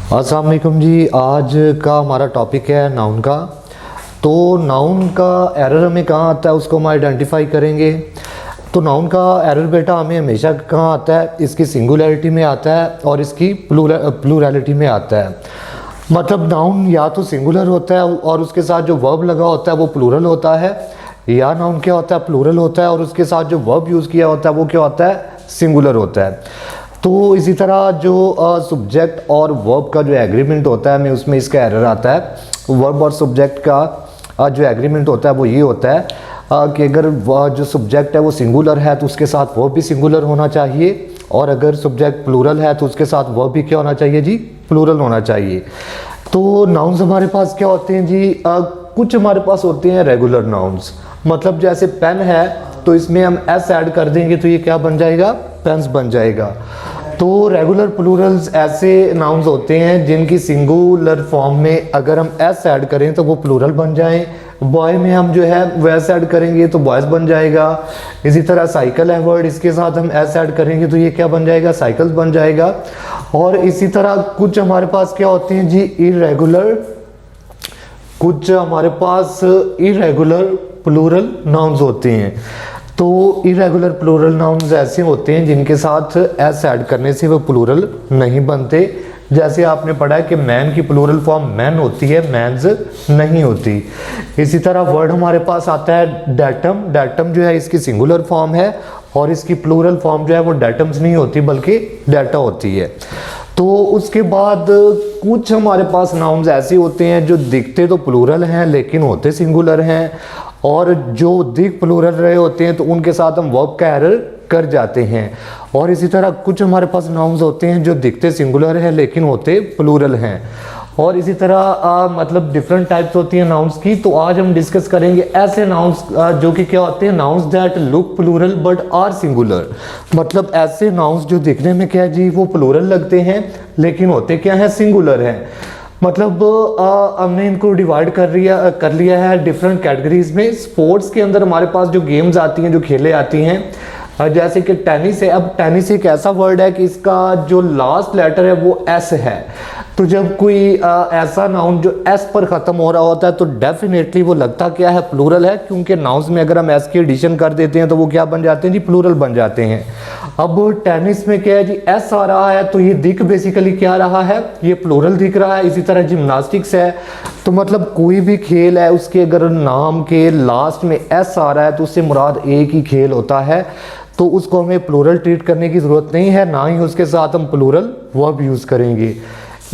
अस्सलाम वालेकुम जी। आज का हमारा टॉपिक है नाउन का। तो नाउन का एरर हमें कहाँ आता है उसको हम आइडेंटिफाई करेंगे। तो नाउन का एरर बेटा हमें हमेशा कहाँ आता है, इसकी सिंगुलैरिटी में आता है और इसकी प्लूरैलिटी में आता है। मतलब नाउन या तो सिंगुलर होता है और उसके साथ जो वर्ब लगा होता है वो प्लूरल होता है, या नाउन क्या होता है प्लूरल होता है और उसके साथ जो वर्ब यूज़ किया होता है वो क्या होता है, सिंगुलर होता है। तो इसी तरह जो सब्जेक्ट और वर्ब का जो एग्रीमेंट होता है हमें उसमें इसका एरर आता है। वर्ब और सब्जेक्ट का जो एग्रीमेंट होता है वो ये होता है कि अगर जो सब्जेक्ट है वो सिंगुलर है तो उसके साथ वर्ब भी सिंगुलर होना चाहिए, और अगर सब्जेक्ट प्लूरल है तो उसके साथ वर्ब भी क्या होना चाहिए जी, प्लूरल होना चाहिए। तो नाउन्स हमारे पास क्या होते हैं जी, कुछ हमारे पास होते हैं रेगुलर नाउन्स। मतलब जैसे पेन है तो इसमें हम एस ऐड कर देंगे तो ये क्या बन जाएगा, पेन्स बन जाएगा। तो रेगुलर प्लूरल्स ऐसे नाउन्स होते हैं जिनकी सिंगुलर फॉर्म में अगर हम एस ऐड करें तो वो प्लूरल बन जाएं। बॉय में हम जो है वो एस ऐड करेंगे तो बॉयज बन जाएगा। इसी तरह साइकिल है वर्ड, इसके साथ हम एस ऐड करेंगे तो ये क्या बन जाएगा, साइकिल्स बन जाएगा। और इसी तरह कुछ हमारे पास क्या होते हैं जी, इरेगुलर, कुछ हमारे पास इरेगुलर प्लूरल नाउन्स होते हैं। तो इरेगुलर प्लूरल नाउन्स ऐसे होते हैं जिनके साथ एस ऐड करने से वो प्लूरल नहीं बनते। जैसे आपने पढ़ा है कि मैन की प्लूरल फॉर्म मैन होती है, मैन्स नहीं होती। इसी तरह वर्ड हमारे पास आता है डेटम। डेटम जो है इसकी सिंगुलर फॉर्म है और इसकी प्लूरल फॉर्म जो है वो डेटम्स नहीं होती बल्कि डेटा होती है। तो उसके बाद कुछ हमारे पास नाउन्स ऐसे होते हैं जो दिखते तो प्लूरल हैं लेकिन होते सिंगुलर हैं, और जो दिख प्लूरल रहे होते हैं तो उनके साथ हम वर्ब का एरर कर जाते हैं। और इसी तरह कुछ हमारे पास नाउन्स होते हैं जो दिखते सिंगुलर हैं लेकिन होते प्लूरल हैं। और इसी तरह मतलब डिफरेंट टाइप्स होती हैं नाउन्स की। तो आज हम डिस्कस करेंगे ऐसे नाउन्स जो कि क्या होते हैं, nouns that look plural but are singular. मतलब ऐसे नाउन्स जो दिखने में क्या है जी, वो प्लूरल लगते हैं लेकिन होते क्या हैं, सिंगुलर हैं। मतलब हमने इनको डिवाइड कर लिया है डिफरेंट कैटेगरीज में। स्पोर्ट्स के अंदर हमारे पास जो गेम्स आती हैं, जो खेले आती हैं, जैसे कि टेनिस है। अब टेनिस एक ऐसा वर्ड है कि इसका जो लास्ट लेटर है वो एस है। तो जब कोई ऐसा नाउन जो एस पर ख़त्म हो रहा होता है तो डेफिनेटली वो लगता क्या है, प्लूरल है, क्योंकि नाउन्स में अगर हम एस की एडिशन कर देते हैं तो वो क्या बन जाते हैं जी, प्लूरल बन जाते हैं। अब टेनिस में क्या है जी, एस आ रहा है तो ये दिख बेसिकली क्या रहा है, ये प्लूरल दिख रहा है। इसी तरह जिम्नास्टिक्स है, तो मतलब कोई भी खेल है उसके अगर नाम के लास्ट में एस आ रहा है तो उससे मुराद एक ही खेल होता है, तो उसको हमें प्लूरल ट्रीट करने की ज़रूरत नहीं है, ना ही उसके साथ हम प्लूरल वर्ब यूज़ करेंगे।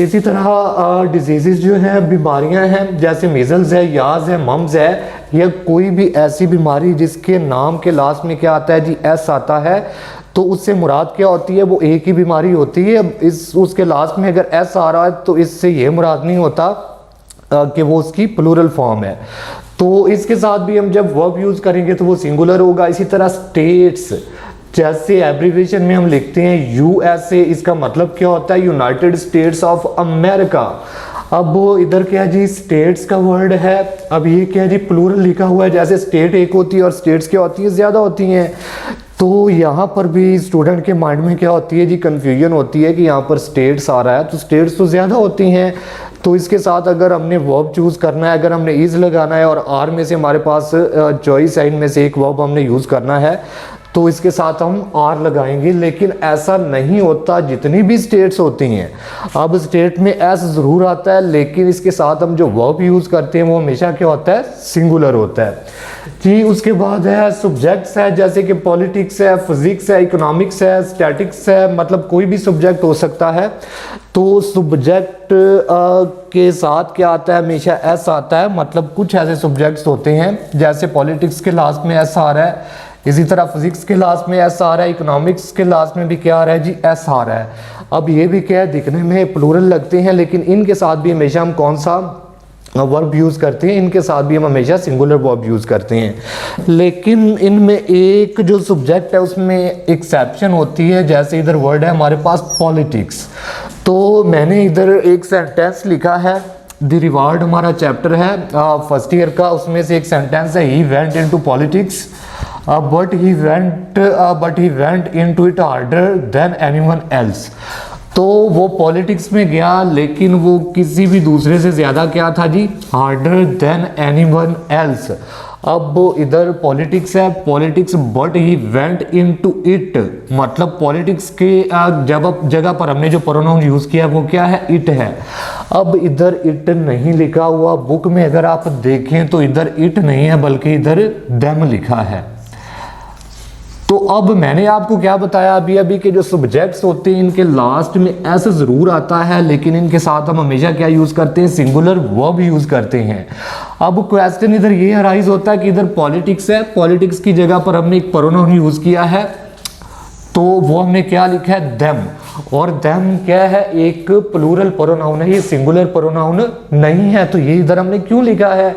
इसी तरह डिजीज़ जो हैं, बीमारियां हैं, जैसे मीजल्स है, याज है, मम्स है, या कोई भी ऐसी बीमारी जिसके नाम के लास्ट में क्या आता है जी, एस आता है, तो उससे मुराद क्या होती है, वो एक ही बीमारी होती है। उसके लास्ट में अगर एस आ रहा है तो इससे ये मुराद नहीं होता कि वो उसकी प्लूरल फॉर्म है। तो इसके साथ भी हम जब वर्ब यूज़ करेंगे तो वो सिंगुलर होगा। इसी तरह स्टेट्स, जैसे एब्रीविएशन में हम लिखते हैं यूएसए, इसका मतलब क्या होता है, यूनाइटेड स्टेट्स ऑफ अमेरिका। अब इधर क्या है जी, स्टेट्स का वर्ड है। अब ये क्या है जी, प्लूरल लिखा हुआ है। जैसे स्टेट एक होती है और स्टेट्स क्या होती है, ज़्यादा होती हैं। तो यहाँ पर भी स्टूडेंट के माइंड में क्या होती है जी, कन्फ्यूजन होती है कि यहाँ पर स्टेट्स आ रहा है तो स्टेट्स तो ज़्यादा होती हैं, तो इसके साथ अगर हमने वर्ब चूज़ करना है, अगर हमने इज लगाना है और आर में से हमारे पास चॉइस साइन में से एक वर्ब हमने यूज़ करना है तो इसके साथ हम आर लगाएंगे। लेकिन ऐसा नहीं होता, जितनी भी स्टेट्स होती हैं, अब स्टेट में एस ज़रूर आता है लेकिन इसके साथ हम जो वर्ब यूज़ करते हैं वो हमेशा क्या होता है, सिंगुलर होता है जी। उसके बाद है सब्जेक्ट्स है, जैसे कि पॉलिटिक्स है, फिजिक्स है, इकोनॉमिक्स है, स्टैटिक्स है, मतलब कोई भी सब्जेक्ट हो सकता है। तो सब्जेक्ट के साथ क्या आता है, हमेशा एस आता है। मतलब कुछ ऐसे सब्जेक्ट्स होते हैं, जैसे पॉलिटिक्स के लास्ट में एस आ रहा है, इसी तरह फिजिक्स के लास्ट में एस आ रहा है, इकोनॉमिक्स के लास्ट में भी क्या आ रहा है जी, एस आ रहा है। अब ये भी क्या है, दिखने में प्लूरल लगते हैं लेकिन इनके साथ भी हमेशा हम कौन सा वर्ब यूज़ करते हैं, इनके साथ भी हम हमेशा सिंगुलर वर्ब यूज़ करते हैं। लेकिन इनमें एक जो सब्जेक्ट है उसमें एक्सेप्शन होती है। जैसे इधर वर्ड है हमारे पास पॉलिटिक्स, तो मैंने इधर एक सेंटेंस लिखा है, द रिवार्ड हमारा चैप्टर है फर्स्ट ईयर का, उसमें से एक सेंटेंस है, he went into politics but he went into it harder than anyone else। तो वो पॉलिटिक्स में गया, लेकिन वो किसी भी दूसरे से ज़्यादा क्या था जी, हार्डर देन एनीवन एल्स। अब इधर पॉलिटिक्स है, politics but he went into it, मतलब पॉलिटिक्स के जगह पर हमने जो प्रोनाउन यूज़ किया वो क्या है, इट है। अब इधर इट नहीं लिखा हुआ, बुक में अगर आप देखें तो इधर इट नहीं है बल्कि इधर देम लिखा है। तो अब मैंने आपको क्या बताया अभी के जो सब्जेक्ट्स होते हैं इनके लास्ट में एस जरूर आता है, लेकिन इनके साथ हम हमेशा क्या यूज करते हैं, सिंगुलर वर्ब यूज करते हैं। अब क्वेश्चन इधर ये अराइज होता है कि इधर पॉलिटिक्स है, पॉलिटिक्स की जगह पर हमने एक प्रोनाउन यूज किया है, तो वो हमने क्या लिखा है, देम। और देम क्या है, एक प्लूरल प्रोनाउन है, ये सिंगुलर प्रोनाउन नहीं है। तो ये इधर हमने क्यों लिखा है,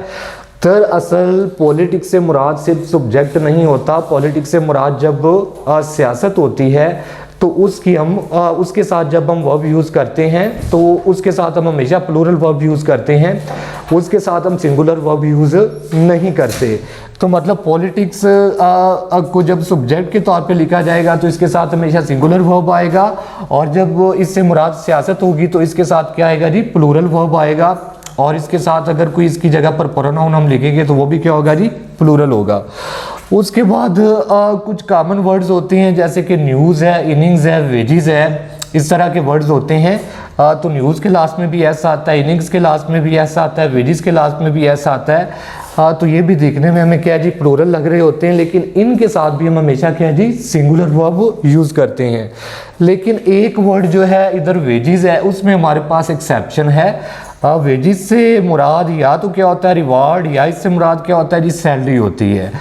दरअसल पॉलिटिक्स से मुराद सिर्फ सब्जेक्ट नहीं होता, पॉलिटिक्स से मुराद जब सियासत होती है तो उसके साथ जब हम वर्ब यूज़ करते हैं तो उसके साथ हम हमेशा प्लूरल वर्ब यूज़ करते हैं, उसके साथ हम सिंगुलर वर्ब यूज़ नहीं करते। तो मतलब पॉलिटिक्स को जब सब्जेक्ट के तौर पे लिखा जाएगा तो इसके साथ हमेशा सिंगुलर वर्ब आएगा, और जब इससे मुराद सियासत होगी तो इसके साथ क्या आएगा जी, प्लूरल वर्ब आएगा। और इसके साथ अगर कोई इसकी जगह पर प्रोनाउन हम लिखेंगे तो वो भी क्या होगा जी, प्लूरल होगा। उसके बाद कुछ कॉमन वर्ड्स होते हैं जैसे कि न्यूज़ है, इनिंग्स है, वेजेस है, इस तरह के वर्ड्स होते हैं। तो न्यूज़ के लास्ट में भी ऐसा आता है, इनिंग्स के लास्ट में भी ऐसा आता है, वेजेस के लास्ट में भी ऐसा आता है। तो ये भी देखने में हमें क्या जी, प्लूरल लग रहे होते हैं, लेकिन इनके साथ भी हम हमेशा क्या जी, सिंगुलर वर्ब यूज़ करते हैं। लेकिन एक वर्ड जो है इधर वेजेस है, उसमें हमारे पास एक्सेप्शन है। वेजेस से मुराद या तो क्या होता है, रिवार्ड, या इससे मुराद क्या होता है जी, सैलरी होती है।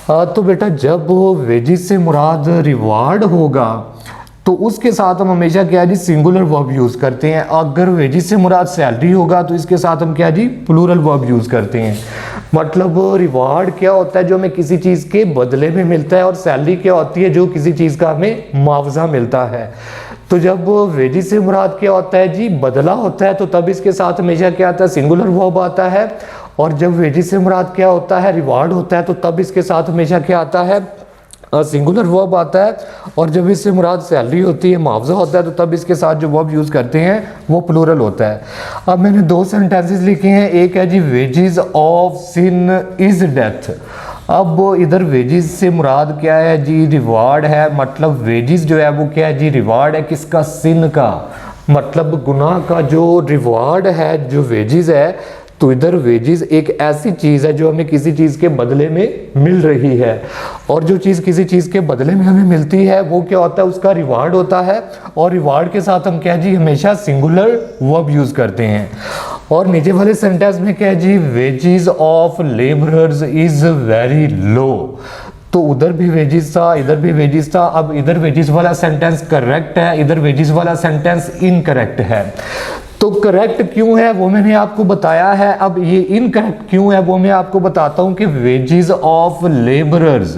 तो बेटा जब वेजेस से मुराद रिवार्ड होगा तो उसके साथ हम हमेशा क्या जी, सिंगुलर वर्ब यूज़ करते हैं। अगर वेजेस से मुराद सैलरी होगा तो इसके साथ हम क्या जी, प्लूरल वर्ब यूज़ करते हैं। मतलब रिवार्ड क्या होता है, जो हमें किसी चीज़ के बदले में मिलता है, और सैलरी क्या होती है, जो किसी चीज़ का हमें मुआवजा मिलता है। तो जब वेजेस से मुराद क्या होता है जी, बदला होता है, तो तब इसके साथ हमेशा क्या आता है, सिंगुलर वर्ब आता है। और जब वेजेस से मुराद क्या होता है, रिवार्ड होता है, तो तब इसके साथ हमेशा क्या आता है, सिंगुलर वर्ब आता है। और जब इससे मुराद सैलरी होती है, मुआवजा होता है, तो तब इसके साथ जो वर्ब यूज़ करते हैं वो प्लूरल होता है। अब मैंने दो सेंटेंसेस लिखे हैं, एक है जी, wages of sin is death. अब इधर वेजेस से मुराद क्या है जी, रिवार्ड है। मतलब वेजेस जो है वो क्या है जी, रिवार्ड है किसका, सिन का, मतलब गुनाह का जो रिवार्ड है, जो वेजेस है। तो इधर वेजेस एक ऐसी चीज़ है जो हमें किसी चीज़ के बदले में मिल रही है, और जो चीज़ किसी चीज़ के बदले में हमें मिलती है वो क्या होता है, उसका रिवार्ड होता है। और रिवार्ड के साथ हम क्या जी, हमेशा सिंगुलर वर्ब यूज़ करते हैं। और नीचे वाले सेंटेंस में क्या है जी, wages of labourers is very low. तो उधर भी वेजेस था, इधर भी वेजेस था। अब इधर वेजेस वाला सेंटेंस करेक्ट है, इधर वेजेस वाला सेंटेंस इनकरेक्ट है। तो करेक्ट क्यों है वो मैंने आपको बताया है। अब ये इनकरेक्ट क्यों है वो मैं आपको बताता हूं कि वेजेस ऑफ लेबरर्स,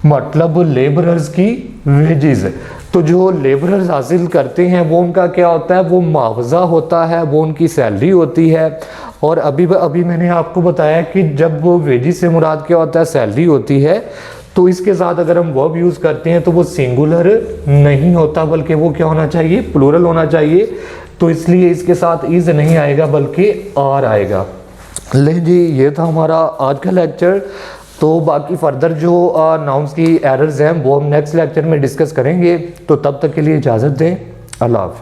मतलब लेबरर्स की वेजेस, तो जो लेबरर्स हासिल करते हैं वो उनका क्या होता है, वो मुआवजा होता है, वो उनकी सैलरी होती है। और अभी मैंने आपको बताया कि जब वो वेजेस से मुराद क्या होता है, सैलरी होती है, तो इसके साथ अगर हम वर्ब यूज़ करते हैं तो वो सिंगुलर नहीं होता, बल्कि वो क्या होना चाहिए, प्लूरल होना चाहिए। तो इसलिए इसके साथ इज नहीं आएगा बल्कि आर आएगा। ले जी, ये था हमारा आज का लेक्चर। तो बाकी फर्दर जो नाउन्स की एरर्स हैं वो हम नेक्स्ट लेक्चर में डिस्कस करेंगे। तो तब तक के लिए इजाज़त दें, अल्लाह हाफ़िज़।